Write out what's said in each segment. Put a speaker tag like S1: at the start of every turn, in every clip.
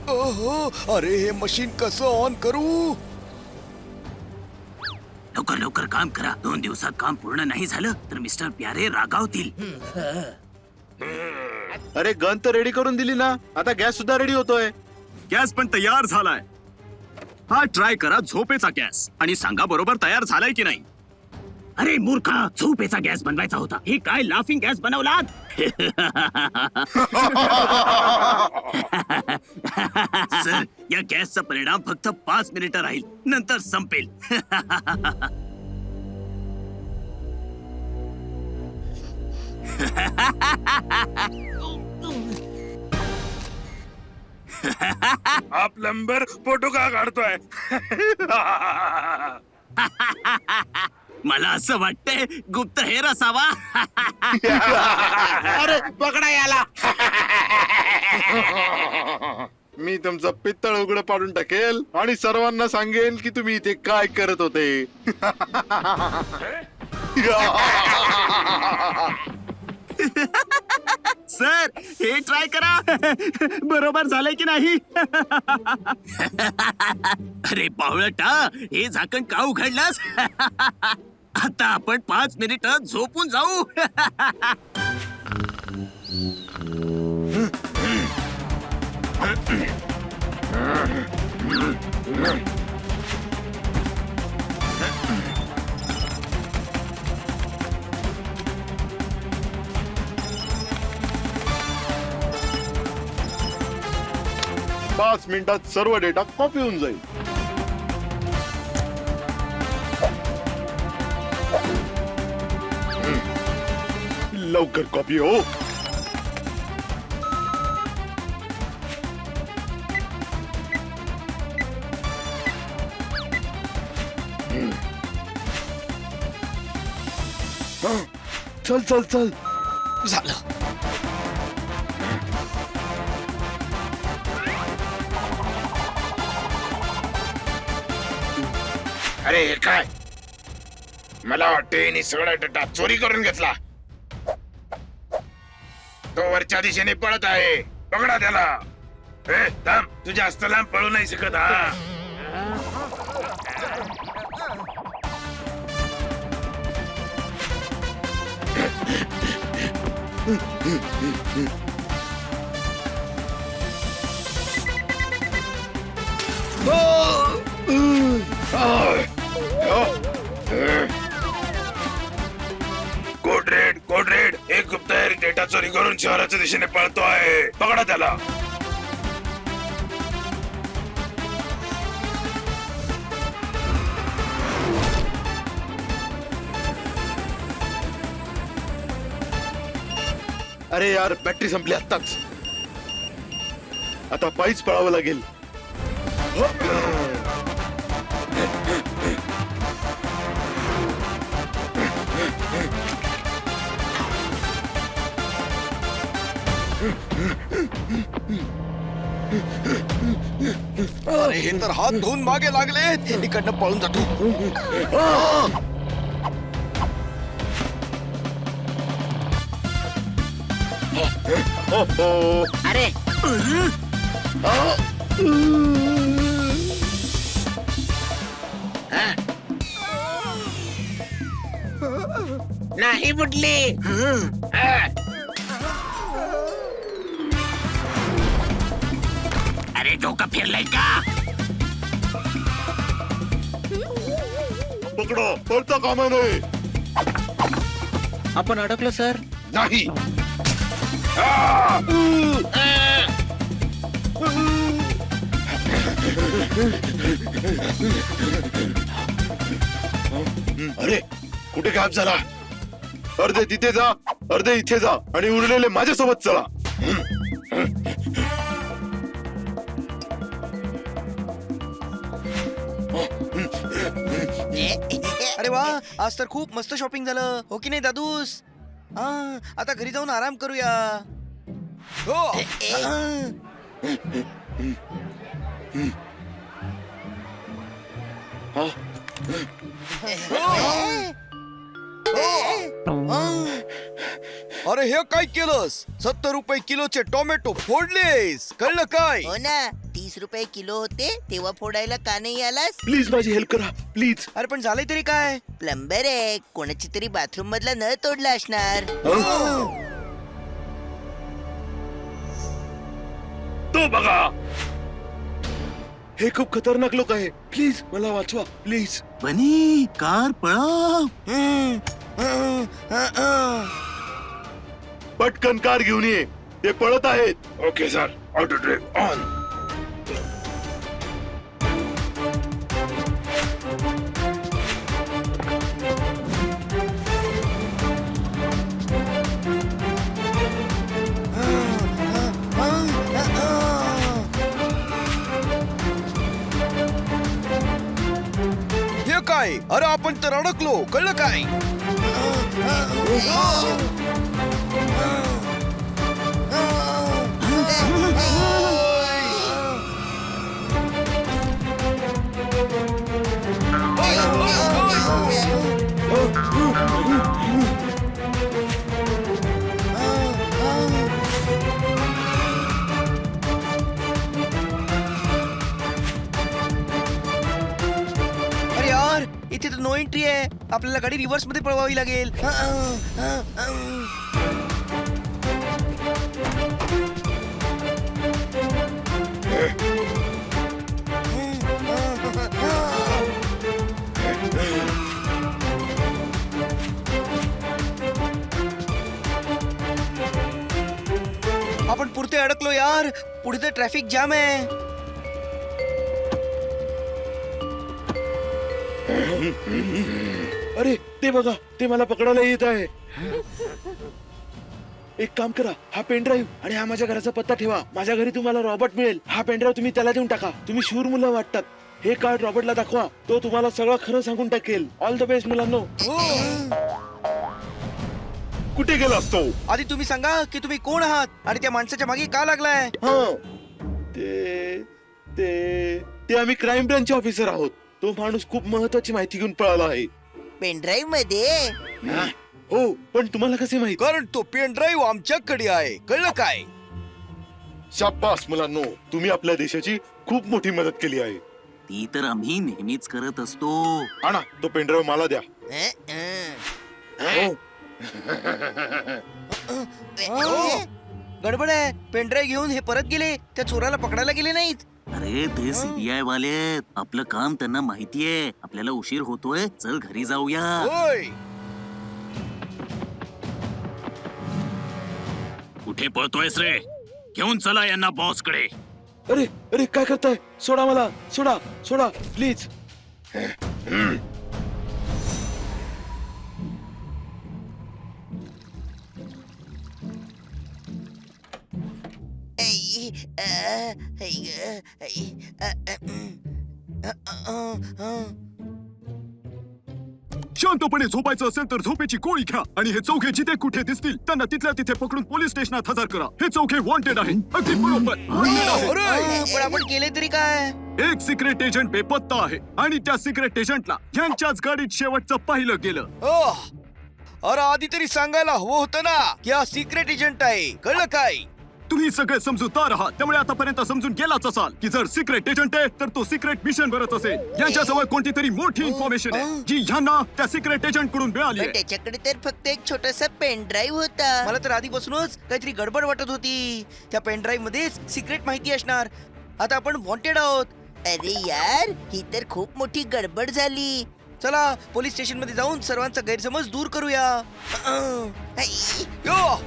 S1: ओहो, अरे हे मशीन कसं ऑन करू?
S2: लवकर लवकर काम करा. 2 दिवसात काम पूर्ण नाही झालं तर मिस्टर प्यारे रागावतील.
S3: अरे गन तर रेडी करून दिली ना, आता गॅस सुद्धा रेडी होतोय.
S4: गॅस पण तयार झालाय. हा ट्राय करा झोपेचा गॅस आणि सांगा बरोबर तयार झालाय की नाही.
S2: अरे मूर्खा, झोपेचा गॅस बनवायचा होता. हे काय लाफिंग गॅस बनवलात? सर, या गॅसचा परिणाम फक्त 5 मिनिटं राहील, नंतर संपेल.
S5: हा प्लंबर फोटो का काढतोय?
S2: मला असं वाटतंय गुप्तहेर असावा.
S3: अरे पकडा याला. मी तुमचं पित्तळ उघडं पाडून टाकेल आणि सर्वांना सांगेन की तुम्ही इथे काय करत होते.
S4: सर, हे ट्राय करा. बरोबर झालंय की नाही.
S2: अरे बावळटा, हे झाकण का उघडलंस? आता आपण 5 मिनिटं झोपून जाऊ.
S3: पाच मिनिटात सर्व डेटा कॉपी होऊन जाईल. लवकर कॉपी हो. चल चल चल.
S1: झालं.
S5: अरे हे काय? मला वाटते हिने सगळा डेटा चोरी करून घेतला. तो वरच्या दिशेने पळत आहे. पकडा त्याला. ए थांब, तू जास्त लांब पळू नाही शकत. हा कोड रेड, एक गुप्तहेर डेटा चोरी करून शहराच्या दिशेने पळतो आहे. पकडा त्याला.
S3: अरे यार, बॅटरी संपली आत्ताच. आता पायीच पळावं लागेल.
S1: अरे हे तर हात धुवून मागे लागले. इकडनं पळून जातो.
S6: अरे नाही बुडली.
S2: अरे डोकं फिरलंय का?
S3: पकडा, पळता कामा नये.
S6: आपण अडकलो सर.
S5: नाही.
S3: अरे कुठे गायब झाला? अर्धे तिथे जा, अर्धे इथे जा आणि उरलेले माझ्यासोबत चला.
S1: अरे वा, आज तर खूप मस्त शॉपिंग झालं हो की नाही दादूस?
S6: आता घरी जाऊन आराम करूया.
S1: हो
S3: हा
S1: अरे हे काय केलंस? 70 रुपये किलोचे टोमॅटो फोडलेस, कळलं काय?
S6: हो ना, 30 रुपये किलो होते तेव्हा फोडायला का नाही आलास?
S3: प्लीज माझी हेल्प करा प्लीज.
S6: अरे पण झालंय तरी काय? प्लंबर आहे, कोणाची तरी बाथरूम मधला नळ तोडला असणार.
S3: तो बघा, हे खूप खतरनाक लोक आहे. प्लीज मला वाचवा प्लीज.
S2: बनी कार पळाव.
S3: पटकन कार घेऊन ये, ते पळत आहेत.
S5: Okay sir, auto drive on.
S1: हे काय? अरे आपण तर अडकलो, कळलं काय?
S6: अरे यार, इथे तर नो एंट्री आहे. आपल्याला गाडी रिव्हर्स मध्ये पळवावी लागेल. आपण पुरते अडकलो यार. पुढे तर ट्रॅफिक जाम आहे.
S3: अरे ते बघा, ते मला पकडायला येत आहे. एक काम करा, हा पेनड्राईव्ह आणि हा माझ्या घराचा पत्ता ठेवा. माझ्या घरी तुम्हाला रॉबर्ट मिळेल. हा पेनड्राईव्ह तुम्ही त्याला देऊन टाका. तुम्ही शूर मुलं वाटतात. हे कार्ड रॉबर्टला दाखवा, तो तुम्हाला सगळं खरं सांगून टाकेल. ऑल द बेस्ट मुलांनो. कुठे गेला असतो?
S6: आधी तुम्ही सांगा की तुम्ही कोण आहात आणि त्या माणसाच्या मागे का लागलाय?
S3: हा ते ते ते आम्ही क्राईम ब्रांचचे ऑफिसर आहोत. तो माणूस खूप महत्वाची माहिती घेऊन पळाला आहे.
S6: पेनड्राईव्ह मध्ये?
S3: हो, पण तुम्हाला कसे माहित?
S1: कारण तो पेन ड्राईव्ह आमच्याकडे आहे, कळलं काय?
S3: शाबास मुलांनो, तुम्ही आपल्या देशाची खूप मोठी मदत केली आहे.
S2: ती तर आम्ही नेहमीच करत असतो.
S3: आणा तो पेनड्राईव्ह मला द्या. हो.
S6: गडबड आहे. पेनड्राईव्ह घेऊन हे परत गेले. त्या चोराला पकडायला गेले नाहीत.
S2: अरे ते सीबीआय वाले आहेत. आपलं काम त्यांना माहितीये. आपल्याला उशीर होतोय, चल घरी जाऊया.
S1: होय.
S2: कुठे पळतोयस रे? घेऊन चला यांना बॉस कडे.
S3: अरे अरे काय करताय? सोडा मला, सोडा सोडा प्लीज.
S4: शांतपणे झोपायचं असेल तर झोपेची गोळी घ्या आणि हे चौघे जिथे कुठे दिसतील त्यांना तिथल्या तिथे पकडून पोलीस स्टेशनात हजर करा. हे चौघे वॉन्टेड आहे. अगदी बरोबर wanted आहे.
S6: पण आपण केले तरी काय?
S4: एक सिक्रेट एजंट बेपत्ता आहे आणि त्या सिक्रेट एजंटला यांच्याच गाडीत शेवटचं पाहिलं गेलं.
S1: ओह, अरे आधी तरी सांगायला हवं होतं ना की हा सिक्रेट एजंट आहे, कळलं काय?
S4: तुम्ही सगळे समजूतदार आहात, त्यामुळे आतापर्यंत समजून गेलाच असाल की जर सिक्रेट एजंट आहे तर तो सिक्रेट मिशन वरच असेल. यांच्याजवळ कोणती तरी मोठी इन्फॉर्मेशन आहे जी यांना त्या सिक्रेट एजंट कडून मिळाली
S6: पण
S4: आहे.
S6: त्याच्याकडे तर फक्त एक छोटासा पेन ड्राईव्ह होता. मला तर आधीपासूनच काहीतरी गडबड वाटत होती. त्या पेन ड्राईव्ह मध्येच सिक्रेट माहिती असणार. आता आपण वॉन्टेड आहोत. अरे यार, ही तर खूप मोठी गडबड झाली. चला पोलीस स्टेशन मध्ये जाऊन सर्वांचा गैरसमज दूर करूया.
S1: यो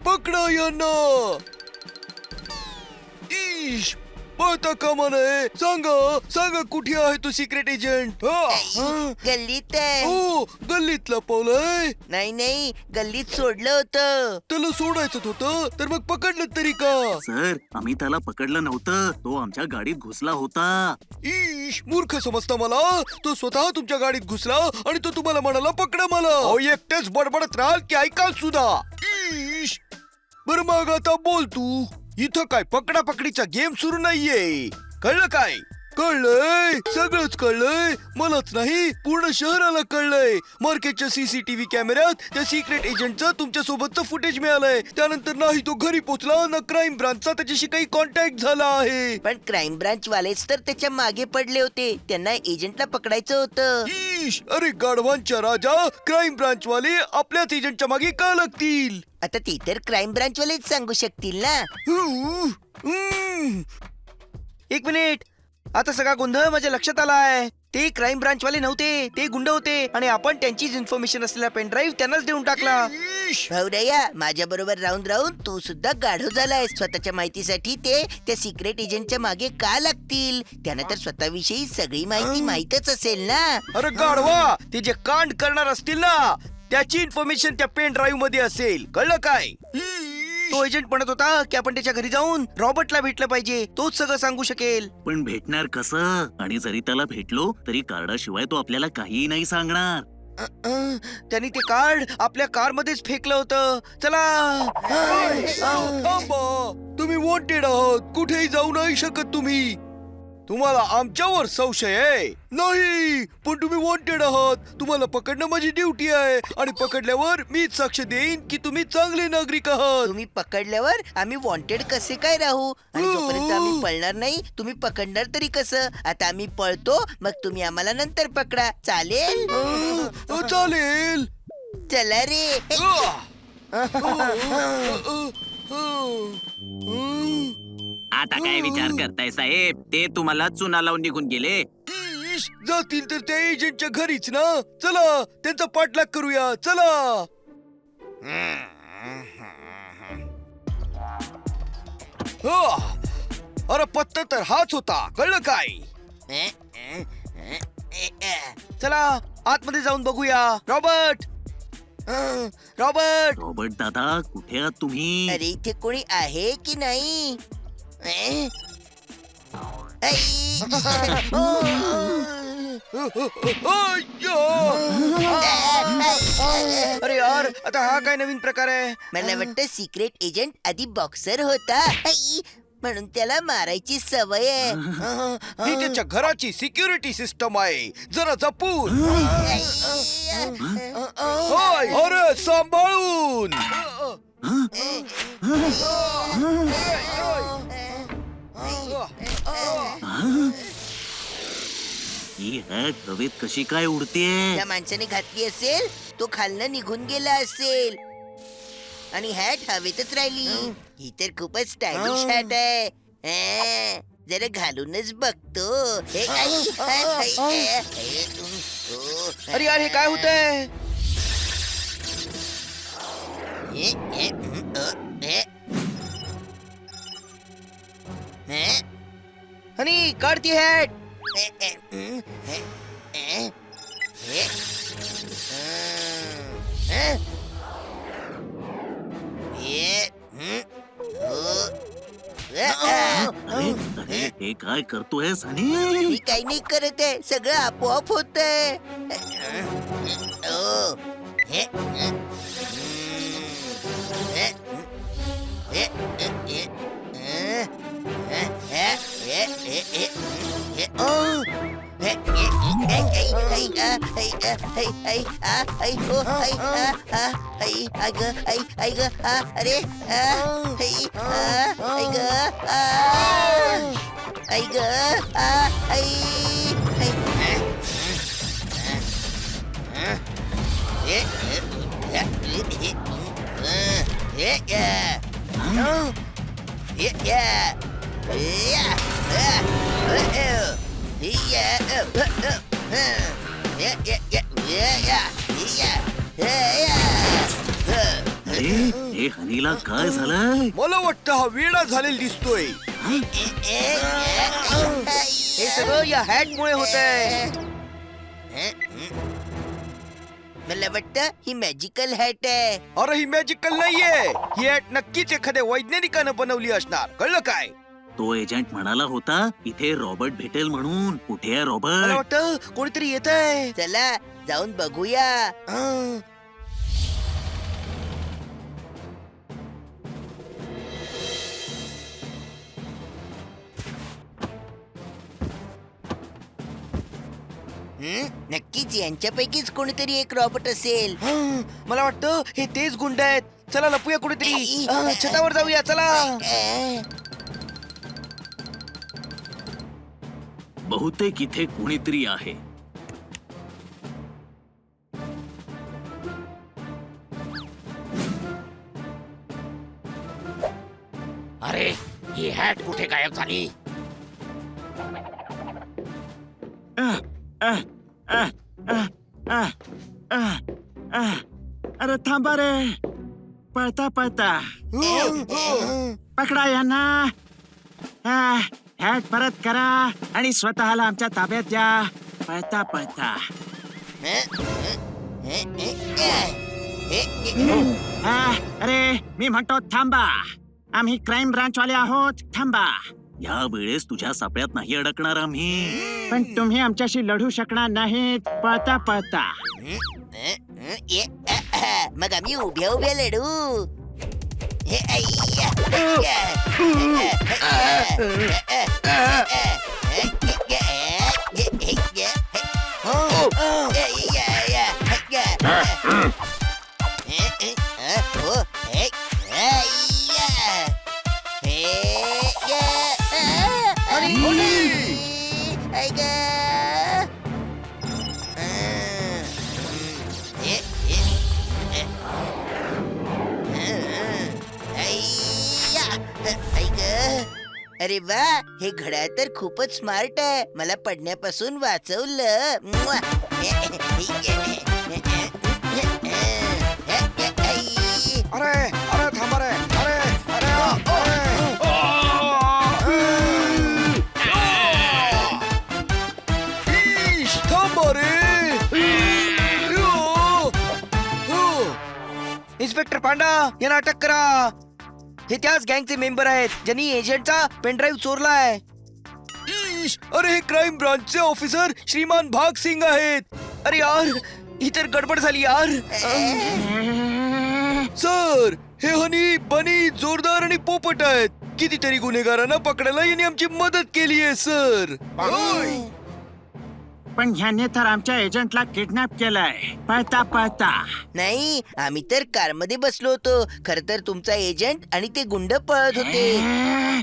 S1: पकडा यांना. ईश, पळता कामा नये. सांगा कुठे आहे तो सिक्रेट एजंट?
S6: गल्लीत आहे.
S1: हो, गल्लीत लपवलंय.
S6: नाही गल्लीत सोडलं होतं.
S1: त्याला सोडायचं होतं तर मग पकडलं तरी का?
S2: सर आम्ही त्याला पकडलं नव्हतं, तो आमच्या गाडीत घुसला होता.
S1: ईश, मूर्ख समजता मला. तो स्वतः तुमच्या गाडीत घुसला आणि तो तुम्हाला म्हणाला पकडा मला. अहो, एकटेच बडबडत राहाल की ऐकाल सुद्धा? ईश, बरं मग आता बोल तू. इथं काय पकडा पकडीचा गेम सुरू नाहीये, कळलं काय? कळलंय, सगळंच कळलंय. मलाच नाही, पूर्ण शहराला कळलंय. मार्केटच्या सीसीटीव्ही कॅमेऱ्यात त्या सिक्रेट एजंटचं तुमच्या सोबतचं फुटेज मिळालंय. त्यानंतर नाही तो घरी पोहोचला ना क्राईम ब्रांचचा त्याच्याशी काही कॉन्टॅक्ट झाला आहे.
S6: पण क्राईम ब्रांच वालेच तर त्याच्या मागे पडले होते. त्यांना एजंटला पकडायचं होतं.
S1: ईश, अरे गाढवांच्या राजा, क्राईम ब्रांच वाले आपल्याच एजंटच्या मागे का लागतील?
S6: आता ते तर क्राईम ब्रांच वालेच सांगू शकतील ना. एक मिनिट, आता सगळा गोंधळ माझ्या लक्षात आलाय. ते क्राईम ब्रांच वाले नव्हते, ते गुंड होते आणि आपण त्यांचीच इन्फॉर्मेशन असलेला पेन ड्राईव्ह त्यांनाच देऊन टाकला. भाऊराया, माझ्या बरोबर राहून तू सुद्धा गाढव झालाय. स्वतःच्या माहितीसाठी ते त्या सिक्रेट एजंटच्या मागे का लागतील? त्यांना तर स्वतःविषयी सगळी माहिती माहीतच असेल ना.
S1: अरे गाढवा, ते जे कांड करणार असतील ना त्याची इन्फॉर्मेशन त्या पेन ड्राईव्ह मध्ये असेल, कळलं काय? तो एजंट म्हणत होता की आपण त्याच्या घरी जाऊन रॉबर्टला भेटलं पाहिजे, तोच सगळं सांगू शकेल.
S2: पण भेटणार कसं? आणि जरी त्याला भेटलो तरी कार्डाशिवाय तो आपल्याला काहीही नाही सांगणार.
S1: त्यांनी ते कार्ड आपल्या कार मध्येच फेकलं होतं. चला. थांबा, तुम्ही वॉन्टेड आहात, कुठेही जाऊ नाही शकत तुम्ही. तुम्हाला आमच्यावर संशय आहे? नाही, पण तुम्ही वॉन्टेड आहात. तुम्हाला पकडणं माझी ड्युटी आहे आणि पकडल्यावर मीच साक्ष देईन की तुम्ही चांगले नागरिक आहात.
S6: तुम्ही पकडल्यावर आम्ही वॉन्टेड कसे काय राहू? आणि जोपर्यंत आम्ही पळणार नाही तुम्ही पकडणार तरी कसं? आता आम्ही पळतो, मग तुम्ही आम्हाला नंतर पकडा, चालेल?
S1: चालेल.
S6: चला रे.
S2: आता काय विचार करताय साहेब? ते तुम्हाला चुना लावून निघून गेले.
S1: इश, जातील तर त्या एजंटच्या घरीच ना. चला, त्यांचा पाठलाग करूया. चला. अरे पत्ता तर हाच होता, कळलं काय? चला आतमध्ये जाऊन बघूया. रॉबर्ट,
S2: रॉबर्ट दादा, कुठे आहात तुम्ही?
S6: अरे इथे कोणी आहे की नाही?
S1: अरे यार, आता हा काय नवीन प्रकार आहे?
S6: मला वाटतं सिक्रेट एजंट आधी बॉक्सर होता म्हणून त्याला मारायची सवय आहे.
S1: ही त्याच्या घराची सिक्युरिटी सिस्टम आहे, जरा जपून. होय, अरे सांभाळून.
S2: ही हॅट हवेत कशी काय उडतेय?
S6: त्या माणसाने घातली असेल, तो खालनं निघून गेला असेल आणि हॅट हवेतच राहिली. ही तर खूपच स्टायलिश हॅट आहे. जरा घालूनच बघतो.
S1: अरे यार, हे काय होतंय? हनी, काढ ती हॅट.
S2: अरे हे काय करतोय सनी?
S6: मी काही नाही करत आहे, सगळं आपोआप होत आहे. अरे
S2: अरे हे हनीला काय झालंय?
S1: मला वाटतं हा वेडा झालेला दिसतोय.
S6: हे सगळं या हॅट मुळे होत आहे. मला वाटतं ही मॅजिकल हॅट आहे.
S1: अरे ही मॅजिकल नाहीये, ही ऍट नक्कीच एखाद्या वैज्ञानिकानं बनवली असणार. कळलं काय?
S2: तो एजंट म्हणाला होता इथे रॉबर्ट भेटेल म्हणून. कुठे आहे
S6: मला
S2: रॉबर्ट?
S6: वाटतं कोणीतरी येत आहे. चला जाऊन बघूया. हं. नक्कीच यांच्यापैकीच कोणीतरी एक रॉबर्ट असेल.
S1: मला वाटतं हे तेच गुंड आहेत. चला लपूया कुठेतरी. छतावर जाऊया चला.
S2: बहुतेक इथे कोणीतरी आहे.
S5: अरे ही हॅट कुठे गायब झाली?
S4: अरे थांबा रे, पळता पळता पकडा यांना. हॅट परत करा आणि स्वतःला आमच्या ताब्यात द्या. पळता पळता. अरे मी म्हणतो थांबा, आम्ही क्राईम ब्रांच वाले आहोत. थांबा.
S2: या वेळेस तुझ्या सापळ्यात नाही अडकणार आम्ही.
S4: पण तुम्ही आमच्याशी लढू शकणार नाहीत. पळता पळता.
S6: मग आम्ही उभ्या उभ्या लढू. अरे वा, हे घड्याळ तर खूपच स्मार्ट आहे. मला पडण्यापासून वाचवलं. म्वा.
S1: अरे अरे थांबा रे. अरे अरे इश, थांबा रे. इन्स्पेक्टर पांडा यांना अटक करा. हे त्याच गँगचे मेंबर आहेत ज्यांनी एजंटचा पेनड्राईव्ह चोरलाय. इश, अरे हे क्राईम ब्रांचचे ऑफिसर श्रीमान भाग सिंग आहेत. अरे यार, ही तर गडबड झाली यार. सर, हे हनी बनी जोरदार आणि पोपट आहेत. कितीतरी गुन्हेगारांना पकडायला यांनी आमची मदत केली आहे सर.
S4: पण ह्याने तर आमच्या एजंटला किडनॅप केलंय. पळता पळता.
S6: नाही, आम्ही तर कारमध्ये बसलो होतो. खर तर तुमचा एजंट आणि ते गुंड पळत होते.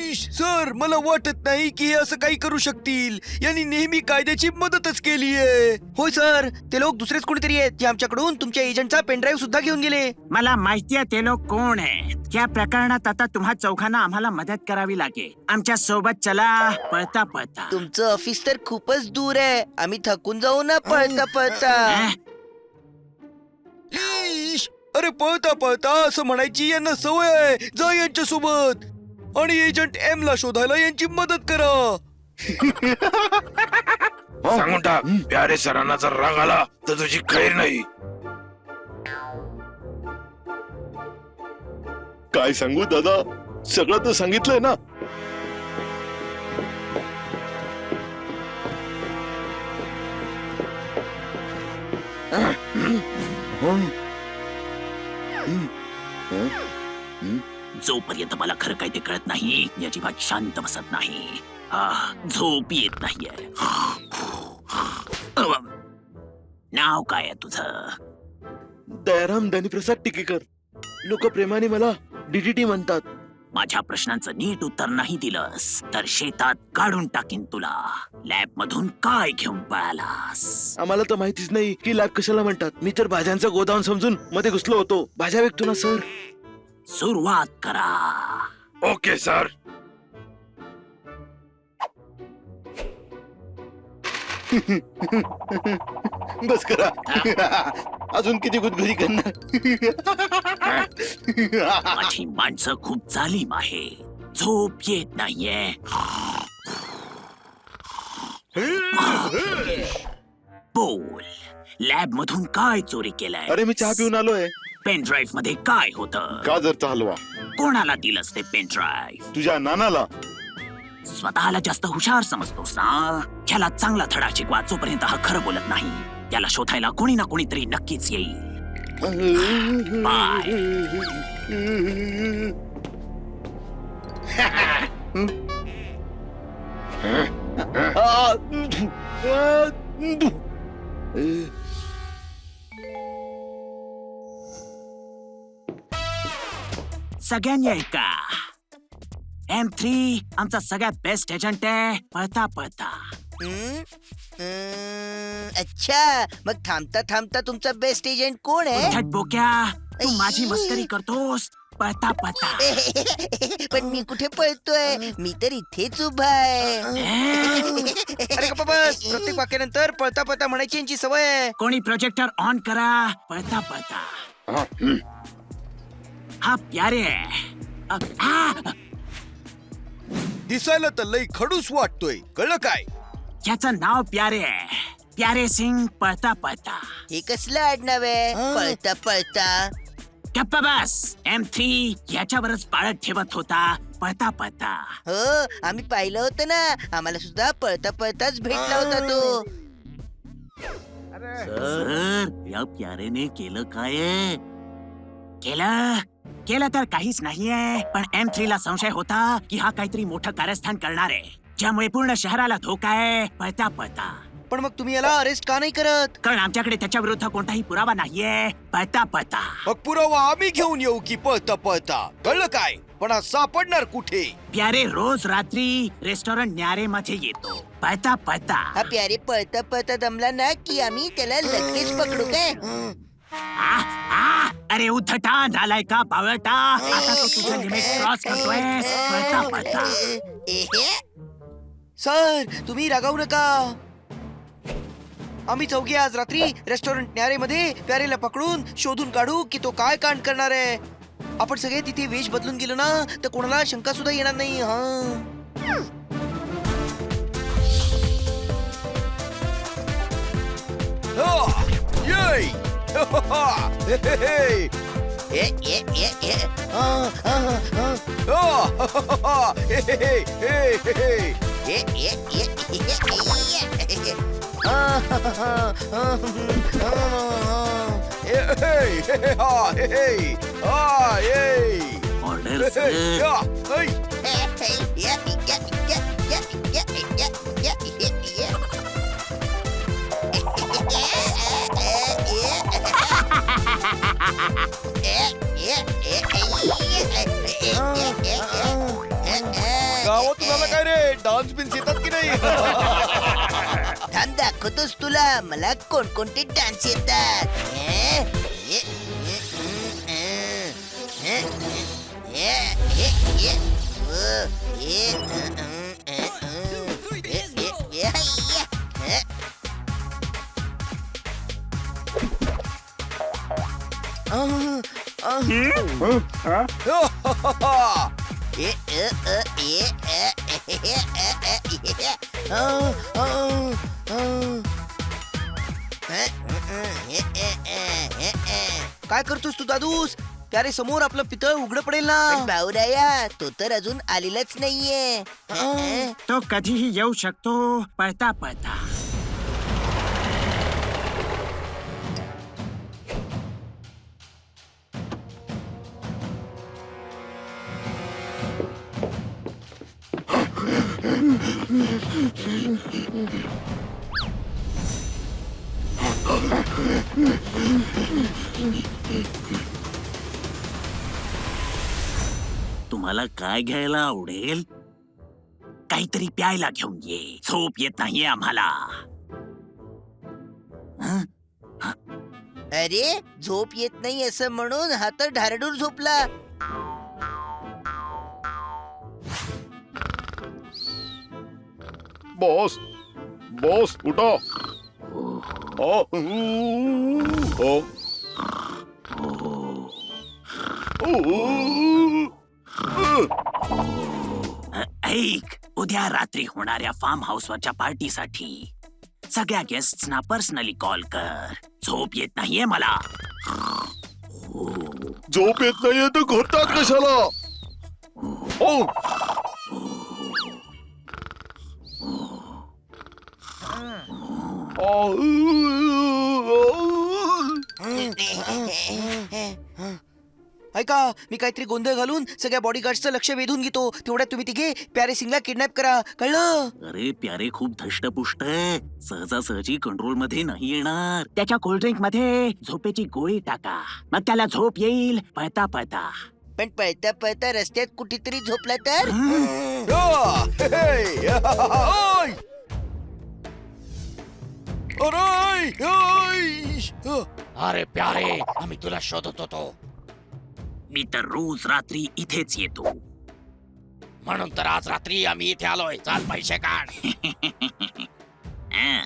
S1: इश, सर मला वाटत नाही की हे असं काही करू शकतील. यांनी नेहमी कायद्याची मदतच केली आहे. होय सर, ते लोक दुसरेच कोणीतरी आहेत जे आमच्याकडून तुमच्या एजंटचा पेनड्राईव्ह सुद्धा घेऊन गेले.
S4: मला माहितीये ते लोक कोण आहेत. या प्रकरणात आता तुम्हा चौघांना आम्हाला मदत करावी लागेल. आमच्या सोबत चला. पळता पळता.
S6: तुमचं ऑफिस तर खूपच दूर आहे. आम्ही थकून जाऊ ना पळता पळता.
S1: इश, अरे पळता पळता असं म्हणायची यांना सवय आहे. जा यांच्या सोबत आणि एजंट एम ला शोधायला यांची मदत करा.
S5: सांगून टाक, प्यारे सरांना जर राग आला तर तुझी खैर नाही.
S3: काय सांगू दादा, सगळं तर सांगितलंय ना.
S2: जोपर्यंत मला खरं काय ते कळत नाही, याची बात शांत बसत नाही. झोप येत नाहीये. नाव काय आहे तुझं?
S3: दयाराम धनीप्रसाद टिकेकर. लोक प्रेमाने मला डीडीटी म्हणतात.
S2: माझ्या प्रश्नांचं नीट उत्तर नाही दिलंस तर शेतात काढून टाकीन तुला. लॅब मधून काय घेऊन पळालास?
S3: आम्हाला तर माहितीच नाही की लॅब कशाला म्हणतात. मी तर भाज्यांचं गोदाम समजून मध्ये घुसलो होतो. भाज्या विकतो ना सर.
S2: सुरुवात करा.
S5: Okay sir.
S3: बस करा. अजून किती गुदगुदी करणार.
S2: माझी माणसं खूप जालीम आहे. झोप येत नाहीये. बोल, लॅब मधून काय चोरी केलंय?
S3: अरे मी चहा पिऊन आलोय.
S2: पेन ड्राईव्ह मध्ये काय होतं?
S3: गाजरचा हलवा.
S2: कोणाला दिलंस ते पेन ड्राईव्ह?
S3: तुझ्या नानाला.
S2: स्वतःला जास्त हुशार समजतोस ना? ह्याला चांगला धडा शिकवा जोपर्यंत हा खरं बोलत नाही. याला शोधायला कोणी ना कोणीतरी नक्कीच येईल. बाय. सगळ्यांनी ऐका. M3 आमचा सगळ्यात बेस्ट एजंट आहे. पळता पळता.
S6: अच्छा, मग थांबता थांबता तुमचा बेस्ट एजंट कोण आहे?
S2: उद्धट बोक्या, तू माझी मस्करी करतोस. पळता पळता.
S6: पण मी कुठे पळतोय? मी तर इथेच उभा आहे. अरे गप्पा बस. प्रत्येक वाक्यानंतर पळता पळता म्हणायची यांची सवय आहे.
S2: कोणी प्रोजेक्टर ऑन करा. पळता पळता. हा प्यारे आहे.
S1: दिसायला तर लई खडूस वाटतोय, कळलं काय?
S2: याचं नाव प्यारे आहे. प्यारे सिंग. पळता पळता.
S6: हे कसलं आडनाव आहे? पळता पळता.
S2: गप्पा बस. M3 याच्यावरच पाळत ठेवत होता. पळता पळता.
S6: हो, आम्ही पाहिलं होतं ना. आम्हाला सुद्धा पळता पळताच भेटला होता तो.
S2: सर, या प्यारेने केलं काय? केलं तर काहीच नाहीये. पण M3 ला संशय होता की हा काहीतरी मोठं कारस्थान करणार आहे, ज्यामुळे पूर्ण शहराला धोका आहे. पळता पळता.
S6: पण मग तुम्ही याला अरेस्ट का नाही करत?
S2: कारण आमच्याकडे त्याच्या विरुद्ध कोणताही पुरावा नाहीये. पळता पळता.
S1: मग पुरावा आम्ही घेऊन येऊ की पळता पळता, कळलं काय? पण आज सापडणार कुठे?
S2: प्यारे रोज रात्री रेस्टॉरंट न्यारे मध्ये येतो. पळता पळता.
S6: हा प्यारे पळता पळता दमला ना की आम्ही त्याला लगेच पकडू काय?
S2: अरे उद्धटा, नालायका, बावळटा, आता तो तुझं लिमिट क्रॉस करतोय. पळता पळता.
S6: सर, तुम्ही रागावू नका. आम्ही चौघे आज रात्री रेस्टॉरंट न्यारे मध्ये प्यारेला पकडून शोधून काढू की तो काय कांड करणार आहे. आपण सगळे तिथे वेश बदलून गेलो ना तर कोणाला शंका सुद्धा येणार नाही.
S1: येई. हे, हे, हे.
S6: हे, हे, हे, हे.
S1: हे, हे, हे, हे, हे.
S6: हे, हे, हे, हे, हे.
S1: हे, हे, हे, हे, हा, हे, हे. हा, येई.
S2: ऑर्डर
S1: हे,
S2: सर.
S1: या, हे. गावात तुला काय रे, डान्स बिन्स येतात की नाही?
S6: थांब दाखवतोस तुला मला कोणकोणते डान्स येतात. काय करतोस तू दादूस? त्यारे समोर आपलं पितळ उघड पडेल ना. बावराया, तो तर अजून आलेलाच नाहीये.
S2: तो कधीही येऊ शकतो. पळता पळता. तुम्हाला काय घ्यायला आवडेल? काहीतरी प्यायला घेऊन ये. झोप येत नाहीये आम्हाला.
S6: अरे, झोप येत नाही असं म्हणून हा तर ढारडूर झोपला.
S3: बॉस, बॉस उठो. ओ, ओ, ओ.
S2: उद्या रात्री होणाऱ्या फार्म हाऊसवरच्या पार्टीसाठी सगळ्या गेस्टना पर्सनली कॉल कर. झोप येत नाहीये मला.
S3: झोप येत नाहीये तर घोरतात कशाला? ओ
S6: ऐका, मी काहीतरी गोंधळ घालून सगळ्या बॉडीगार्डचं लक्ष वेधून घेतो. तेवढ्यात तुम्ही तिघे प्यारे सिंगला किडनॅप करा, कळलं?
S2: अरे प्यारे खूप धष्टपुष्ट आहे. सहजासहजी कंट्रोल मध्ये नाही येणार. त्याच्या कोल्ड्रिंक मध्ये झोपेची गोळी टाका, मग त्याला झोप येईल पळता पळता.
S6: पण पळता पळता रस्त्यात कुठेतरी झोपला तर?
S5: अरे प्यारे, आम्ही तुला शोधत होतो.
S2: मी तर रोज रात्री इथेच येतो.
S5: म्हणून तर आज रात्री आम्ही इथे आलोय. चाल पैसे काढ.
S2: अं,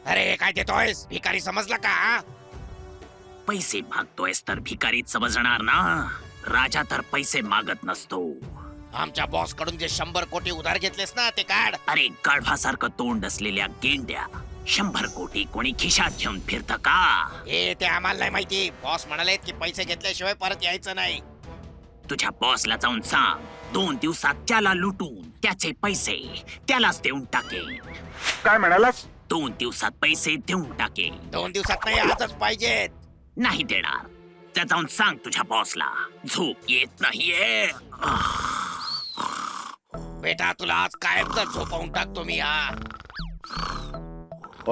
S5: अरे काय देतोयस? भिकारी समजला का?
S2: पैसे मागतोयस तर भिकारीच समजणार ना. राजा तर पैसे मागत नसतो.
S5: आमच्या बॉस कडून जे 100 कोटी उधार घेतलेस ना, ते काढ.
S2: अरे गाढवासारखं तोंड असलेल्या गेंड्या, 100 कोटी कोणी खिशात घेऊन फिरतं का?
S5: हे ते आम्हाला नाही माहिती. बॉस म्हणाले की पैसे घेतल्याशिवाय परत यायचं नाही.
S2: तुझ्या बॉसला जाऊन सांग, 2 दिवसात त्याला लुटून त्याचे पैसे त्यालाच देऊन टाकेन.
S3: काय म्हणालास?
S2: 2 दिवसात पैसे देऊन टाकेन.
S5: 2 दिवसात नाही, आजच पाहिजेत.
S2: नाही देणार. त्या जाऊन सांग तुझ्या बॉसला झोप येत नाहीये.
S5: बेटा, तुला आज कायमचा झोपवून टाकतो मी. हा,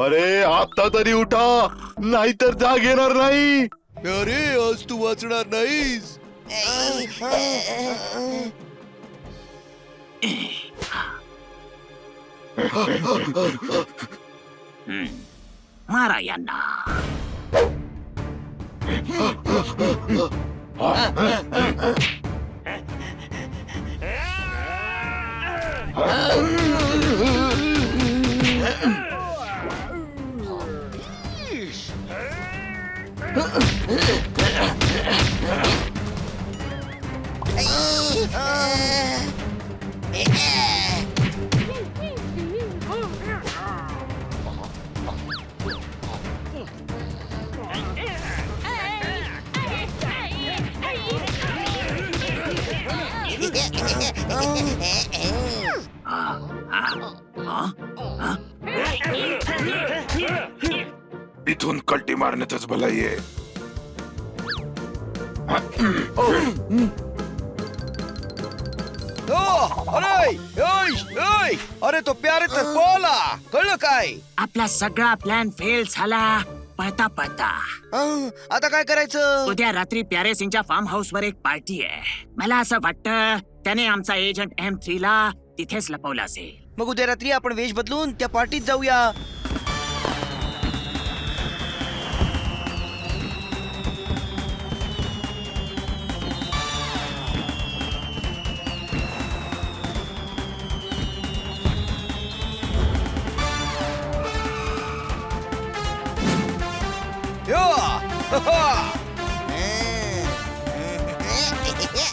S3: अरे आता तरी उठा, नाहीतर जाग येणार नाही.
S1: अरे आज तू वाचणार नाहीस.
S2: मारा यांना.
S5: इथून कल्टी मारण्यातच भलाई आहे.
S1: अरे तो प्यारे तर बोला, कळलं काय?
S2: आपला सगळा प्लॅन फेल झाला पळता पळता.
S6: आता काय करायचं?
S2: उद्या रात्री प्यारे सिंगच्या फार्म हाऊस वर एक पार्टी आहे. मला असं वाटतं त्याने आमचा एजंट M3 ला तिथेच लपवला असेल.
S6: मग उद्या रात्री आपण वेश बदलून त्या पार्टीत जाऊया.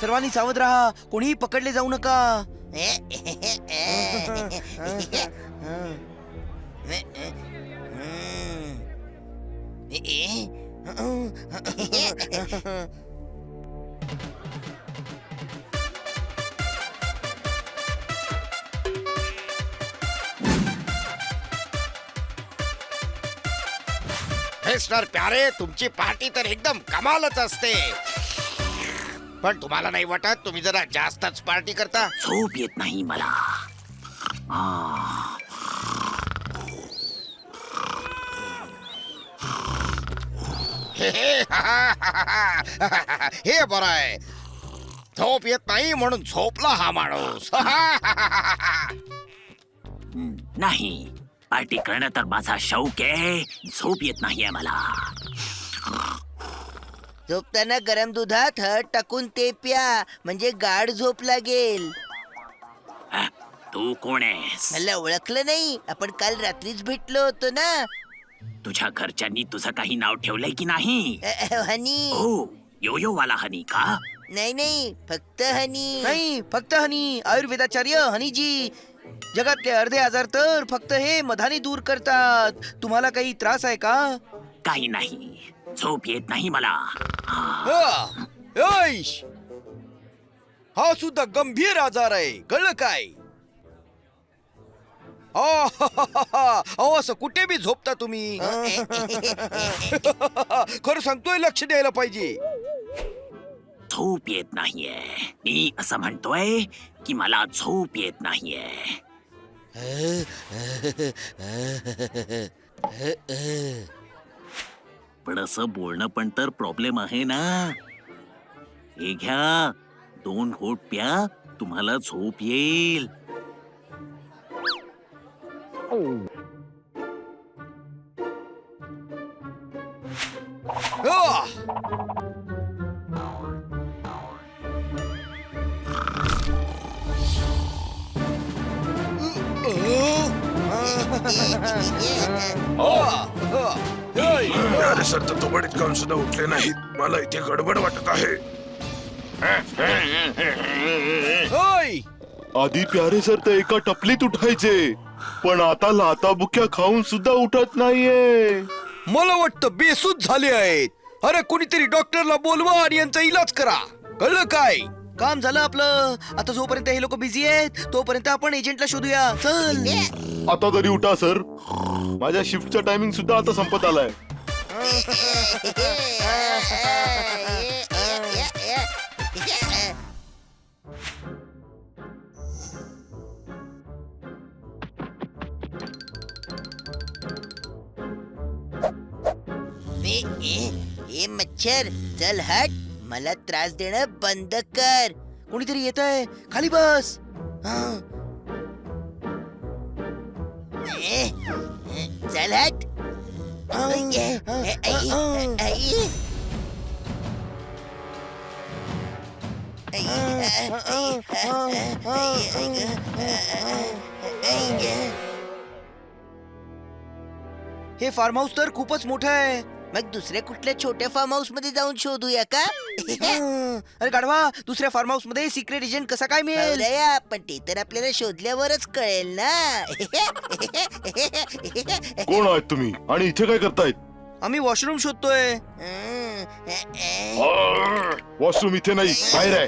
S6: सर्वांनी सावध राहा, कोणीही पकडले जाऊ नका.
S5: मिस्टर प्यारे, तुमची पार्टी तर एकदम कमालच असते. पण तुम्हाला नाही वाटत तुम्ही जरा जास्तच पार्टी करता?
S2: झोप येत नाही मला.
S5: हे बरं आहे. झोप येत नाही म्हणून झोपला हा माणूस.
S2: नाही, पार्टी करणं तर माझा शौक आहे. झोप येत नाहीये मला.
S6: झोपताना गरम दुधात हळद टाकून ते प्या, म्हणजे गाढ झोप लागेल.
S2: तू कोण आहेस?
S6: मला ओळखलं नाही? आपण काल रात्रीच भेटलो होतो ना.
S2: तुझ्या घरच्यांनी तुझं काही नाव ठेवलंय की नाही?
S6: हनी.
S2: हो, योयो वाला हनी का?
S6: नाही नाही फक्त हनी नाही फक्त हनी आयुर्वेदाचार्य हनीजी जगातले अर्धे आजार तर फक्त हे मधाने दूर करतात. तुम्हाला काही त्रास आहे का?
S2: काही नाही, झोप येत नाही मला.
S1: ऐश, हा सुद्धा गंभीर आजार आहे, कळलं काय? अहो असं कुठे बी झोपता तुम्ही? खरं सांगतोय, लक्ष द्यायला पाहिजे.
S2: झोप येत नाहीये. मी असं म्हणतोय की मला झोप येत नाहीये. पण असं बोलणं पण तर प्रॉब्लेम आहे ना. हे घ्या, 2 घोट प्या, तुम्हाला झोप येईल.
S5: अरे सर तर तोबडीत काऊन सुद्धा उठले नाहीत. मला इथे गडबड वाटत आहे.
S3: आधी प्यारे सर तर एका टपलीत उठायचे, पण आता लाता बुक्या खाऊन सुद्धा उठत नाहीये.
S1: मला वाटतं बेसूद झाले आहेत. अरे कोणीतरी डॉक्टरला बोलवा आणि यांचा इलाज करा, कळलं काय?
S6: काम झालं आपलं. आता जोपर्यंत हे लोक बिझी आहेत तोपर्यंत आपण एजंटला शोधूया. चल.
S3: आता तरी उठा सर, माझ्या शिफ्टचा टायमिंग सुद्धा आता संपत आलाय.
S6: ए मच्छर चल हट, मला त्रास देणं बंद कर. कोणीतरी येत आहे, खाली बस. चल हट. हे फार्म हाऊस तर खूपच मोठं आहे. मग दुसऱ्या कुठल्या छोट्या फार्म हाऊस मध्ये जाऊन शोधूया का? अरे गाढवा, दुसऱ्या फार्म हाऊस मध्ये सिक्रेट एजंट कसा काय मिळेल? पण ते तर आपल्याला शोधल्यावरच कळेल ना.
S3: कोण आहात तुम्ही आणि इथे काय करतायत?
S6: आम्ही वॉशरूम शोधतोय.
S3: वॉशरूम इथे नाही, बाहेर आहे.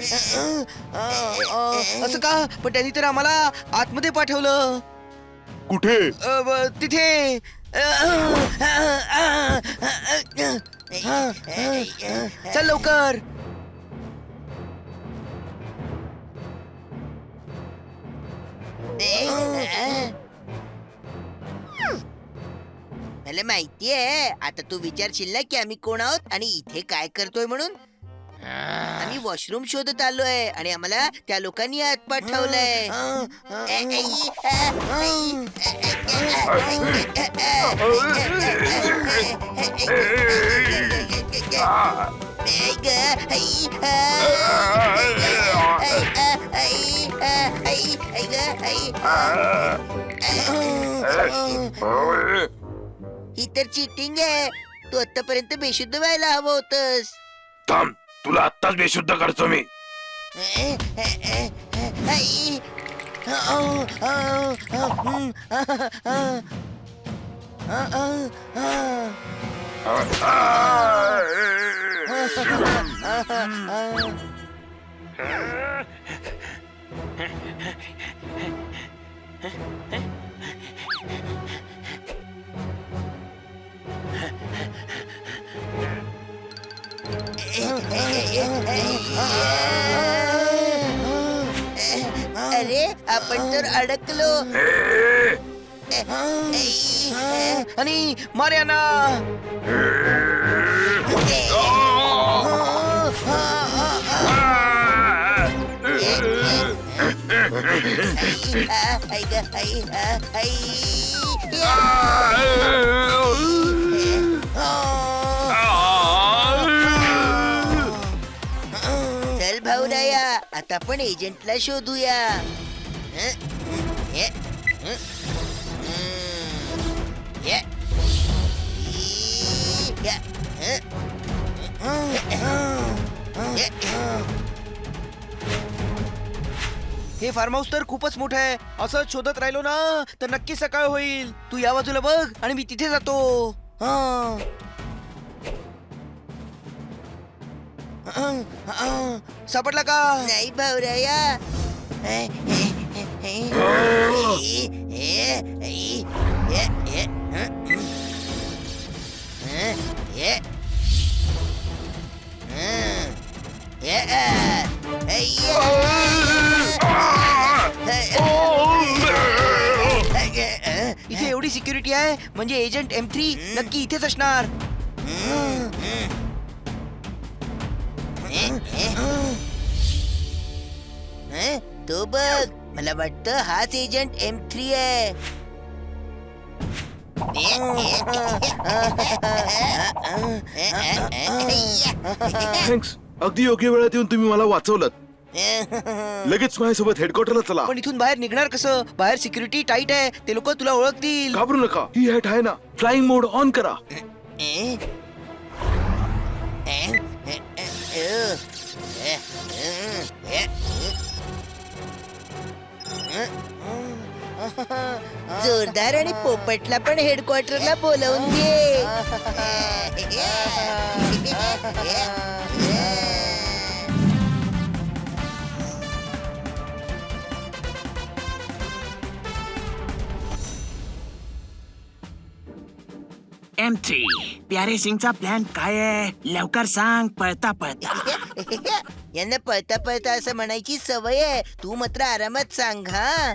S6: असं का? पण त्यांनी तर आम्हाला आतमध्ये पाठवलं.
S3: कुठे?
S6: तिथे. चल लवकर. मला माहितीये आता तू विचारशील ना की आम्ही कोण आहोत आणि इथे काय करतोय म्हणून. आम्ही वॉशरूम शोधत आलोय आणि आम्हाला त्या लोकांनी आत पाठवलंय. ही तर चिटिंग आहे. तू आतापर्यंत बेशुद्ध व्हायला हवं होतस.
S5: थांब, तुला आत्ताच बेशुद्ध करतो मी.
S6: अरे आपण तर अडकलो. आणि मार्याना. चल भाऊराया, आता आपण एजंटला शोधूया. हे फार्म हाऊस तर खूपच मोठं आहे. असंच शोधत राहिलो ना तर नक्की सकाळ होईल. तू या बाजूला बघ आणि मी तिथे जातो. हा. सापडला का? नाही भावराया. इथे एवढी सिक्युरिटी आहे म्हणजे एजंट M3 नक्की इथेच असणार. तो बघ, मला वाटतं हाच एजंट M3 आहे.
S3: थँक्स. अगदी योग्य वेळात येऊन तुम्ही मला वाचवलं. लगेच माझ्यासोबत हेडक्वार्टरला चला.
S6: पण इथून बाहेर निघणार कसं? बाहेर सिक्युरिटी टाईट आहे, ते लोक तुला ओळखतील.
S3: घाबरू नका, ही हॅट आहे ना, फ्लाइंग मोड ऑन करा.
S7: जोरदार आणि पोपटला पण हेडक्वार्टरला बोलवून घे.
S2: M3 प्यारे सिंगचा प्लॅन काय आहे? लवकर सांग, पळता पळता.
S7: यांना पळता पळता असं म्हणायची सवय आहे. तू मात्र आरामात सांग हा.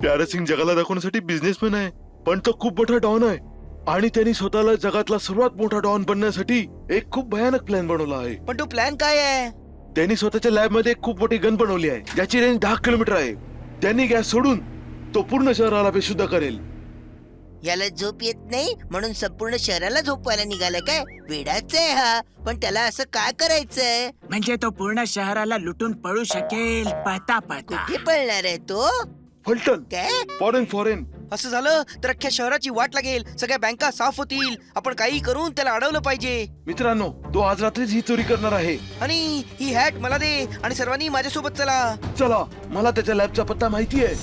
S3: प्यारे सिंग जगाला दाखवण्यासाठी बिझनेसमॅन आहे, पण तो खूप मोठा डॉन आहे आणि त्यांनी स्वतःला जगातला सर्वात मोठा डॉन बनण्यासाठी एक खूप भयानक प्लॅन बनवला आहे.
S6: पण तो प्लॅन काय आहे?
S3: त्यांनी स्वतःच्या लॅब मध्ये एक खूप मोठी गन बनवली आहे ज्याची रेंज 10 किलोमीटर आहे. त्यांनी गॅस सोडून तो पूर्ण शहराला बेशुद्ध करेल.
S7: याला झोप येत नाही म्हणून संपूर्ण शहराला झोपवायला निघालाय काय? वेडाच आहे हा. पण त्याला असं का करायचंय?
S2: म्हणजे तो पूर्ण शहराला लुटून पळू शकेल पळता पळता.
S7: कुठे पळणार आहे तो?
S3: फलटण,
S7: काय?
S3: फॉरेन.
S6: असं झालं तर अख्ख्या शहराची वाट लागेल. सगळ्या बँका साफ होतील. आपण काही करून त्याला अडवलं पाहिजे.
S3: मित्रांनो, तो आज रात्रीच ही चोरी करणार आहे.
S6: आणि ही हॅट मला दे आणि सर्वांनी माझ्यासोबत चला.
S3: चला, मला त्याच्या लॅबचा पत्ता माहिती आहे.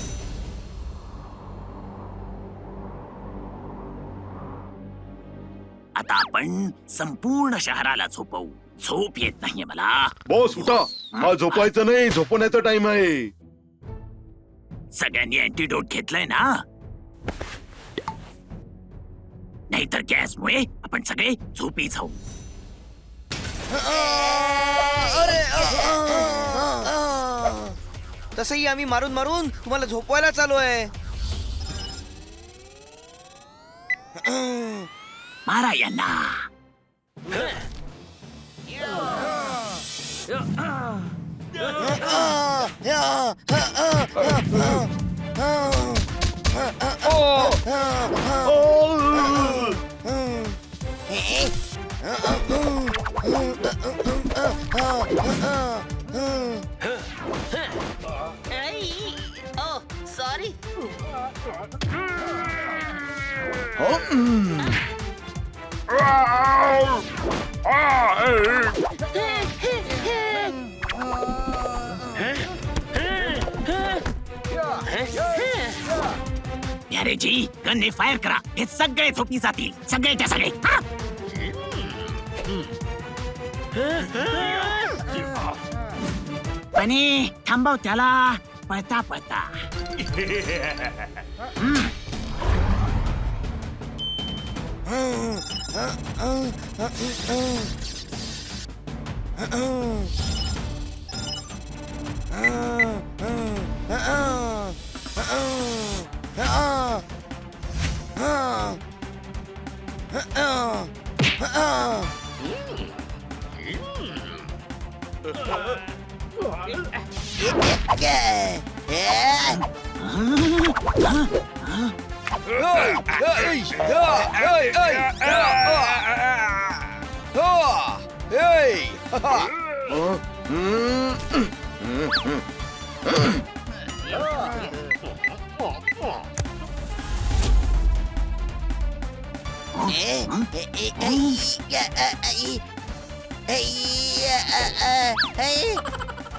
S2: आता आपण संपूर्ण शहराला झोपवू. झोप येत नाहीये मला.
S3: बॉस उठा, हा झोपायचं नाही, झोपण्याचा टाइम आहे.
S2: सगळ्यांनी अँटीडोट घेतलंय ना? नाहीतर गॅसमुळे आपण सगळे झोपी जाऊ.
S6: तसंही आम्ही मारून मारून तुम्हाला झोपवायला चालू आहे.
S2: मारा यांना.
S7: सॉरी.
S2: प्यारे जी, गनने फायर करा. हे सगळे झोपी जातील. सगळेच्या सगळे. हा? पण थांबव त्याला पळता पळता.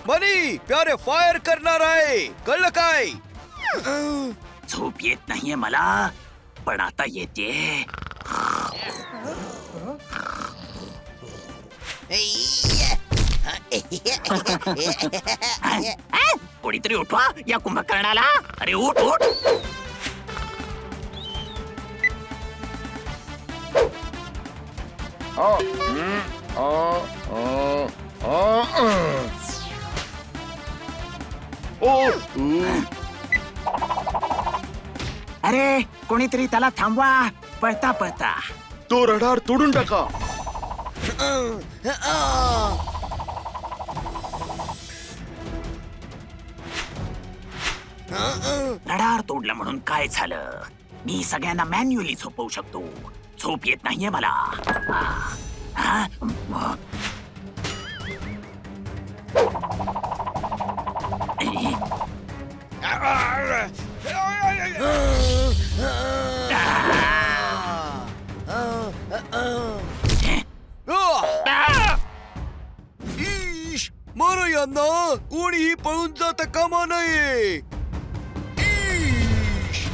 S1: बनी प्यारे फायर करणार आहे, कळलं काय?
S2: झोप येत नाहीये मला, पण आता येते. कोणीतरी उठवा या कुंभकर्णाला. अरे उठ उठ. अरे कोणीतरी त्याला थांबवा, पळता पळता.
S3: तो रडार तोडून टाका.
S2: रडार तोडलं म्हणून काय झालं? मी सगळ्यांना मॅन्युअली झोपवू शकतो. झोप येत नाहीये मला. हा?
S1: ईश, मारा यांना, कोणीही पळून जाता कामा नये. ईश.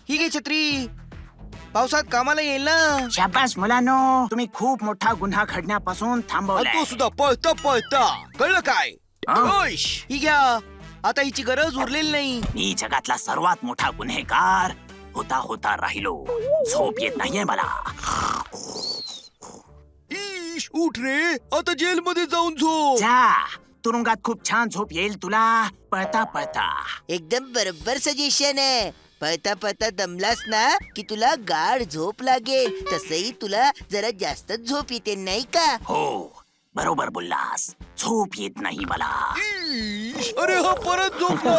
S6: ही घे छत्री, पावसात कामाला येईल ना.
S2: शाबास मुलांनो, तुम्ही खूप मोठा गुन्हा घडण्यापासून
S1: आणि
S2: थांबवलाय.
S1: तो सुद्धा पळता पळता, कळलं काय?
S2: हा?
S1: ओश.
S6: ही घ्या, आता हिची गरज उरलेली नाही.
S2: मी जगातला सर्वात मोठा गुन्हेगार होता होता राहिलो. झोप येत नाहीये मला.
S1: ईश, उठ रे, आता जेल मध्ये जाऊन झोप.
S2: जा, तुरुंगात खूप छान झोप येईल तुला, पळता पळता.
S7: एकदम बरोबर सजेशन आहे. पळता पळता दमलास ना की तुला गाढ झोप लागेल. तसही तुला जरा जास्तच झोप येते नाही का?
S2: हो, बरोबर बोललास. झोप येत नाही मला.
S1: ईश, अरे हा परत झोपला.